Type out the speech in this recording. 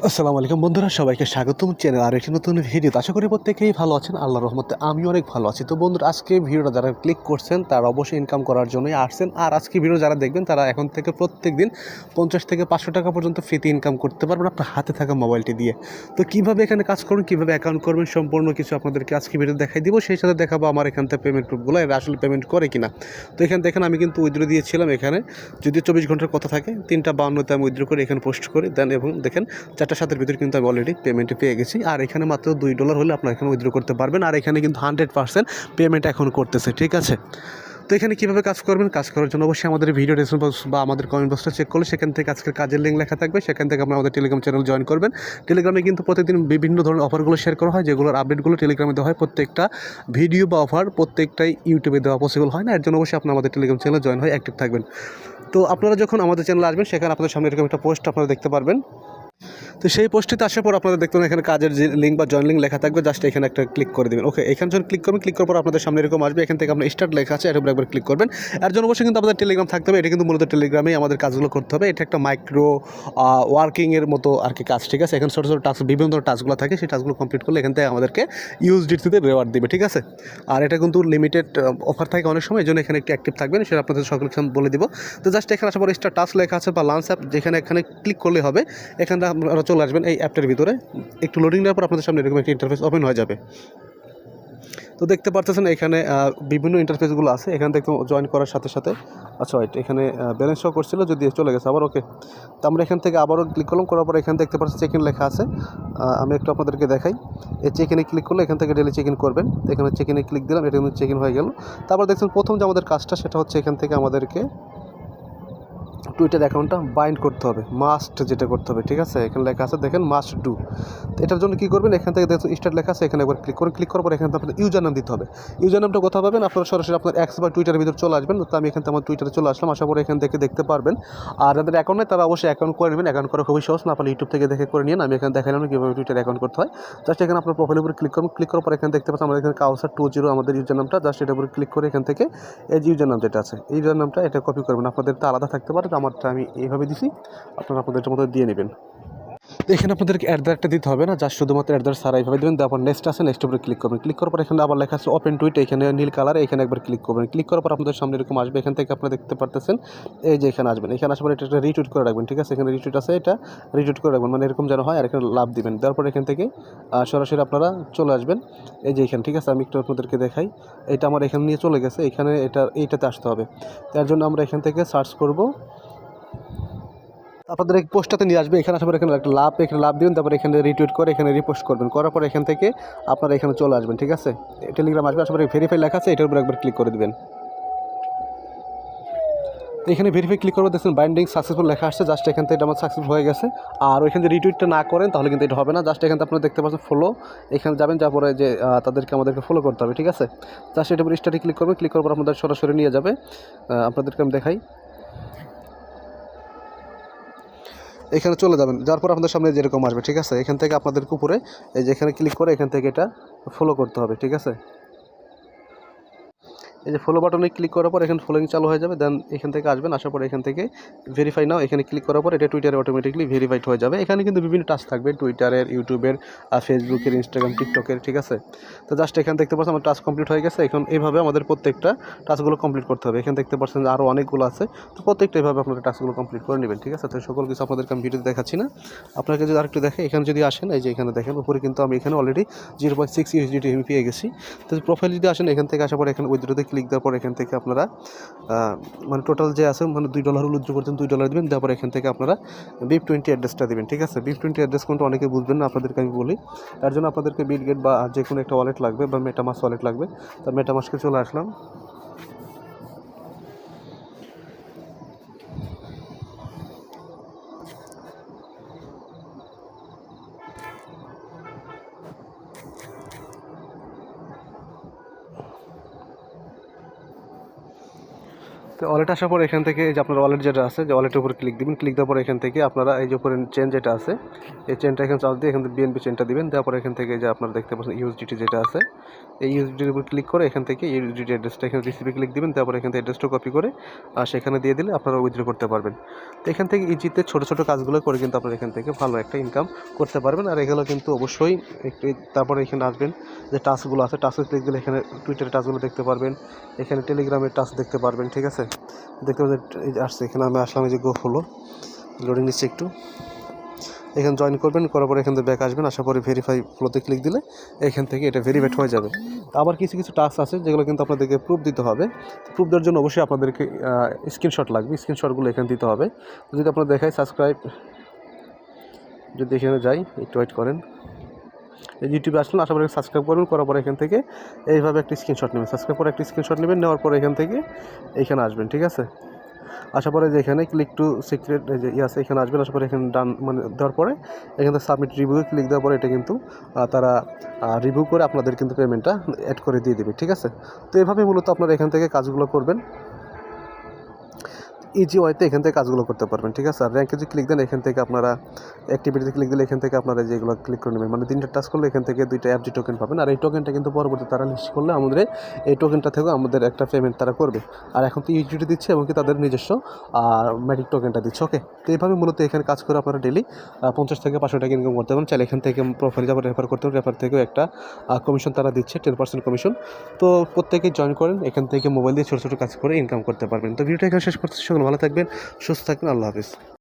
আসসালামু আলাইকুম বন্ধুরা, সবাইকে স্বাগতম চ্যানেল আর একটি নতুন ভিডিও। আশা করি প্রত্যেকেই ভালো আছেন। আল্লাহর রহমতে আমি অনেক ভালো আছি। তো বন্ধুরা, আজকে ভিডিওটা যারা ক্লিক করছেন তারা অবশ্যই ইনকাম করার জন্যই আসছেন। আর আজকে ভিডিও যারা দেখবেন তারা এখন থেকে প্রত্যেক দিন 50 থেকে 500 টাকা পর্যন্ত ফ্রিতে ইনকাম করতে পারবেন আপনার হাতে থাকা মোবাইলটি দিয়ে। তো কীভাবে এখানে কাজ করবেন, কীভাবে অ্যাকাউন্ট করবেন, সম্পূর্ণ কিছু আপনাদেরকে আজকে ভিডিও দেখাই দিব। সেই সাথে দেখাবো আমার এখান থেকে পেমেন্ট প্রুফগুলো এরা আসলে পেমেন্ট করে কিনা। তো এখানে দেখেন আমি কিন্তু উইথড্র দিয়েছিলাম। এখানে যদিও 24 ঘন্টার কথা থাকে, 3:52-তে আমি উইথড্র করে এখানে পোস্ট করি দেন, এবং দেখেন 4:07-এর ভিতরে কিন্তু আমি অলরেডি পেমেন্টে পেয়ে গেছি। আর এখানে মাত্র $2 হলে আপনারা এখানে উইথড্র করতে পারবেন। আর এখানে কিন্তু 100% পেমেন্ট এখন করতেছে, ঠিক আছে। তো এখানে কীভাবে কাজ করবেন, কাজ করার জন্য অবশ্যই আমাদের ভিডিও ডেসক্রিপশন বক্স বা আমাদের কমেন্ট বক্সটা চেক করলে সেখান থেকে আজকের কাজের লিঙ্ক লেখা থাকবে। সেখান থেকে আপনারা আমাদের টেলিগ্রাম চ্যানেল জয়েন করবেন। টেলিগ্রামে কিন্তু প্রতিদিন বিভিন্ন ধরনের অফারগুলো শেয়ার করা হয়, যেগুলোর আপডেটগুলো টেলিগ্রামে দেওয়া হয়। প্রত্যেকটা ভিডিও বা অফার প্রত্যেকটাই ইউটিউবে দেওয়া পসিবল হয় না। এর জন্য অবশ্যই আপনারা আমাদের টেলিগ্রাম চ্যানেলে জয়েন হয়ে অ্যাক্টিভ থাকবেন। তো আপনারা যখন আমাদের চ্যানেলে আসবেন, সেখানে আপনাদের সামনে এরকম একটা পোস্ট আপনারা দেখতে পারবেন। তো সেই পোস্টটিতে আসার পর আপনারা দেখতে পাবেন এখানে কাজের যে লিঙ্ক বা জয়েন লিঙ্ক লেখা থাকবে। জাস্ট এখানে একটা ক্লিক করে দেবেন। ওকে, এখানে যখন ক্লিক করবেন, ক্লিক করার পর আপনাদের সামনে এরকম আসবে। এখান থেকে আপনার স্টার্ট লেখা আছে, এর উপর একবার ক্লিক করবেন। এর জন্য অবশ্যই কিন্তু আমাদের টেলিগ্রাম থাকতে হবে। এটা কিন্তু মূলত টেলিগ্রামেই আমাদের কাজগুলো করতে হবে। এটা একটা মাইক্রো ওয়ার্কিংয়ের মতো আর কি কাজ, ঠিক আছে। এখানে ছোটো ছোটো টাস্ক, বিভিন্ন ধরনের টাস্কগুলো থাকে। সেই টাস্কগুলো কমপ্লিট করলে এখান থেকে আমাদেরকে ইউএসডিটিতে রেওয়ার্ড দেবে, ঠিক আছে। আর এটা কিন্তু লিমিটেড অফার থাকে অনেক সময়, এই জন্য এখানে একটু অ্যাক্টিভ থাকবেন। সেটা আপনাদের সকলকে বলে দিব। তো জাস্ট এখানে আসার পর স্টার টাস্ক লেখা আছে বা লাঞ্চ অ্যাপ, যেখানে এখানে ক্লিক করলে হবে। এখানে আপনারা চলে আসবেন এই অ্যাপটার ভিতরে। একটু লোডিং দেওয়ার পর আপনাদের সামনে এরকম একটা ইন্টারফেস ওপেন হয়ে যাবে। তো দেখতে পারতেছেন এখানে বিভিন্ন ইন্টারফেসগুলো আছে। এখান থেকে জয়েন করার সাথে সাথে আচ্ছা রাইট, এখানে ব্যালেন্স শো করছিল, যদি চলে গেছে আবার। ওকে, তো আমরা এখান থেকে আবারও ক্লিক করলাম। করার পর এখানে দেখতে পাচ্ছি চেক ইন লেখা আছে। আমি একটু আপনাদেরকে দেখাই। এই চেক ইনে ক্লিক করলে এখান থেকে ডেলি চেক ইন করবেন। এখানে চেক ইনে ক্লিক দিলাম, এটা কিন্তু চেক ইন হয়ে গেল। তারপর দেখছেন প্রথম যে আমাদের কাজটা, সেটা হচ্ছে এখান থেকে আমাদেরকে টুইটার অ্যাকাউন্টটা বাইন্ড করতে হবে, মাস্ট যেটা করতে হবে, ঠিক আছে। এখানে লেখা আছে দেখেন মাস্ট ডু। এটার জন্য কী করবেন, এখান থেকে দেখুন স্টার্ট লেখা আছে, এখানে একবার ক্লিক করে ক্লিক করার পর এখানে আপনার ইউজার নাম দিতে হবে। ইউজার নামটা কোথাও পাবেন, আপনারা সরাসরি আপনার এক্স বা টুইটারের ভিতরে চলে আসবেন। তো আমি এখান থেকে আমার টুইটারে চলে আসলাম। আসার পরে এখান থেকে দেখতে পারবেন। আর যাদের অ্যাকাউন্ট নেই তারা অবশ্যই অ্যাকাউন্ট করে নেবেন। অ্যাকাউন্ট করা খুবই সহজ, না আপনার ইউটিউব থেকে দেখে করে নিন। আমি এখানে দেখালাম কীভাবে টুইটার অ্যাকাউন্ট করতে হয়। জাস্ট এখানে আপনার প্রোফাইলের উপরে ক্লিক করুন। ক্লিক করার পর এখানে দেখতে পাচ্ছেন আমাদের এখানে কাউসার 20 আমাদের ইউজার নামটা। জাস্ট এটার উপরে ক্লিক করে এখান থেকে এই যে ইউজার নাম যেটা আছে, এই ইউজার নামটা এটা কপি করবেন। আপনাদের তো আলাদা থাকতে পারে, তো আমারটা আমি এইভাবে দিছি, আপনারা আপনাদের মতো দিয়ে নেবেন। এখানে আপনাদেরকে অ্যাড্রেসটা দিতে হবে না, জাস্ট শুধুমাত্র অ্যাড্রেস সারা এইভাবে দেবেন। তারপর নেক্সট আছে, নেক্সট উপরে ক্লিক করবেন। ক্লিক করার পর এখানে আবার লেখা আছে ওপেন টুইট, এখানে নীল কালারে, এখানে একবার ক্লিক করবেন। ক্লিক করার পর আপনাদের সামনে এরকম আসবে। এখান থেকে আপনারা দেখতে পারতেছেন এই যে এখানে আসবেন। এখানে আসার পর এটা রিটুইট করে রাখবেন, ঠিক আছে। এখানে রিটুইট আছে, এটা রিটুইট করে রাখবেন, মানে এরকম যেন হয়। আর এখানে লাভ দিবেন। দেওয়ার পর এখান থেকে সরাসরি আপনারা চলে আসবেন এই যে এখানে, ঠিক আছে। আমি একটু আপনাদেরকে দেখাই। এটা আমার এখানে নিয়ে চলে গেছে, এখানে এইটাতে আসতে হবে। তার জন্য আমরা এখান থেকে সার্চ করব। আপনাদের এই পোস্টটাতে নিয়ে আসবে। এখানে আসার এখানে একটা লাভ, এখানে লাভ দিবেন। তারপর এখানে রিটুইট করে এখানে রিপোস্ট করবেন। করার পর এখান থেকে আপনারা এখানে চলে আসবেন, ঠিক আছে। টেলিগ্রাম আসবে। আসার পরে ভেরিফাই লেখা আছে, এটার উপর একবার ক্লিক করে দেবেন। এখানে ভেরিফাই ক্লিক করবো, দেখছেন বাইন্ডিং সাকসেসফুল লেখা আসছে। জাস্ট এখান থেকে এটা আমার সাকসেসফুল হয়ে গেছে। আর ওইখানে যদি রিটুইটটা না করেন তাহলে কিন্তু এটা হবে না। জাস্ট এখানে আপনারা দেখতে পাচ্ছেন ফলো, এখানে যাবেন, যাওয়ার পরে যে আমাদেরকে ফলো করতে হবে, ঠিক আছে। জাস্ট এটার উপর স্টার্টে ক্লিক করবেন। ক্লিক করার পর আপনাদের সরাসরি নিয়ে যাবে। আপনাদেরকে আমি দেখাই, এখানে চলে যাবেন। যার পর আপনাদের সামনে যেরকম আসবে, ঠিক আছে। এখান থেকে আপনাদেরকে উপরে এই যে এখানে ক্লিক করে এখান থেকে এটা ফলো করতে হবে, ঠিক আছে। এই যে ফলো বাটনে ক্লিক করার পর এখানে ফলোইং চালু হয়ে যাবে। দেন এখান থেকে আসবেন। আসার পর এখান থেকে ভেরিফাই নাও, এখানে ক্লিক করার পর এটা টুইটারে অটোমেটিকলি ভেরিফাইড হয়ে যাবে। এখানে কিন্তু বিভিন্ন টাস্ক থাকবে, টুইটারের, ইউটিউবের, ফেসবুকের, ইনস্টাগ্রাম, টিকটকের, ঠিক আছে। তো জাস্ট এখানে দেখতে পাচ্ছেন আমার টাস্ক কমপ্লিট হয়ে গেছে। এখন এইভাবে আমাদের প্রত্যেকটা টাস্কগুলো কমপ্লিট করতে হবে। এখানে দেখতে পাচ্ছেন আরও অনেকগুলো আছে। তো প্রত্যেকটা এইভাবে আপনারা টাস্কগুলো কমপ্লিট করে নেবেন, ঠিক আছে। তো সকল কিছু আপনাদেরকে আমি ভিডিওতে দেখাচ্ছি না, আপনাকে যদি আরেকটু দেখে, এখানে যদি আসেন এই যে এখানে দেখেন উপরে কিন্তু আমি এখানে অলরেডি 0.6 ইউএসডিটি আমি পেয়ে গেছি। তো প্রোফাইল যদি আসেন, এখান থেকে আসার পর এখানে উইথড্রোতে ক্লিক দেওয়ার পর এখান থেকে আপনারা মানে টোটাল যে আছে মানে $2 উইথড্র করছেন, $2 দেবেন। তারপর এখান থেকে আপনারা BIP20 অ্যাড্রেসটা দেবেন, ঠিক আছে। BIP20 অ্যাড্রেস কোনটা অনেকে বুঝবেন না, আপনাদেরকে আমি বলি। তার জন্য আপনাদেরকে বিটগেট বা যে কোনো একটা ওয়ালেট লাগবে বা মেটামাস্ক ওয়ালেট লাগবে। তো মেটামাস্কে চলে আসলাম। তো তো ওয়ালেট আসার পর এখান থেকে এই যে আপনার ওয়ালেট যেটা আছে, যে ওয়ালেটের উপর ক্লিক দিবেন। ক্লিক দেওয়ার পর এখান থেকে আপনারা এই যে উপরে চেন যেটা আছে, এই চেনটা এখানে চাপ দিয়ে এখান থেকে বিএনপি চেনটা দিবেন। দেওয়ার পর এখান থেকে যে আপনারা দেখতে পাচ্ছেন ইউএসডিটি যেটা আছে, এই ইউএসডিটির উপর ক্লিক করে এখান থেকে ইউএসডিটি অ্যাড্রেসটা এখানে রিসিভে ক্লিক দিবেন। দেওয়ার পর এখান থেকে অ্যাড্রেসটা কপি করে সেখানে দিয়ে দিলে আপনারা উইথড্র করতে পারবেন। তো এখান থেকে ইজিতে ছোটো ছোটো কাজগুলো করে কিন্তু আপনারা এখান থেকে ভালো একটা ইনকাম করতে পারবেন। আর এগুলো কিন্তু অবশ্যই একটু, তারপরে এখানে আসবেন যে টাস্কগুলো আছে, টাস্কে ক্লিক দিলে এখানে টুইটারের টাস্কগুলো দেখতে পারবেন, এখানে টেলিগ্রামের টাস্ক দেখতে পারবেন। ঠিক আছে, দেখতে পাচ্ছেন এই যে আসছে, এখানে আমি আসলাম, এই যে গো হলো, লোডিং নিচ্ছে একটু। এখানে জয়েন করবেন, করার পরে এখান থেকে ব্যাক আসবেন, আসার পরে ভেরিফাই ফ্লোতে ক্লিক দিলে এখান থেকে এটা ভেরিফাইড হয়ে যাবে। আবার কিছু কিছু টাস্ক আছে যেগুলো কিন্তু আপনাদেরকে প্রুফ দিতে হবে। প্রুফ দেওয়ার জন্য অবশ্যই আপনাদেরকে স্ক্রিনশট লাগবে, স্ক্রিনশটগুলো এখানে দিতে হবে। যদি আপনারা দেখায় সাবস্ক্রাইব, যদি এখানে যাই একটু ওয়েট করেন, ইউটিউবে আসলেন, আসার পরে সাবস্ক্রাইব করবেন, করার পরে এখান থেকে এইভাবে একটা স্ক্রিনশট নেবেন, সাবস্ক্রাইব করে একটা স্ক্রিনশট নেবেন, নেওয়ার পরে এখান থেকে এইখানে আসবেন। ঠিক আছে, আসার পরে যে এখানে ক্লিক টু সিক্রেট যে আছে এখানে আসবেন, আসার পরে এখানে ডান মানে দেওয়ার পরে এখানে সাবমিট রিভিউ ক্লিক দেওয়ার পরে এটা কিন্তু তারা রিভিউ করে আপনাদের কিন্তু পেমেন্টটা অ্যাড করে দিয়ে দেবে। ঠিক আছে, তো এভাবে মূলত আপনারা এখান থেকে কাজগুলো করবেন, ইজি ওয়েতে এখান থেকে কাজগুলো করতে পারবেন। ঠিক আছে, আর র্যাঙ্কে যদি ক্লিক দেন এখান থেকে আপনারা অ্যাক্টিভিটিতে ক্লিক দিলে এখান থেকে আপনারা যেগুলো ক্লিক করে নেবেন, মানে 3টা টাস্ক করলে এখান থেকে 2টা এফজি টোকেন পাবেন। আর এই টোকেনটা কিন্তু পরবর্তী তারা লিস্ট করলে আমাদের এই টোকেনটা থেকেও আমাদের একটা পেমেন্ট তারা করবে। আর এখন তো ইউজিটি দিচ্ছে এবং কি তাদের নিজস্ব ম্যাজিক টোকেনটা দিচ্ছে। ওকে, তো এইভাবে মূলত এখানে কাজ করে আপনারা ডেলি 50 থেকে 500 টাকা ইনকাম করতে পারেন। চাইলে এখান থেকে প্রোফাইল যাবার রেফার করতে পারেন, রেফার থেকেও একটা কমিশন তারা দিচ্ছে, 10% কমিশন। তো প্রত্যেকেই জয়েন করেন, এখান থেকে মোবাইল দিয়ে ছোটো ছোটো কাজ করে ইনকাম করতে পারবেন। তো ভিডিওটা এখানে শেষ করতে, সকলে ভালো থাকবেন, সুস্থ থাকবেন, আল্লাহ হাফিজ।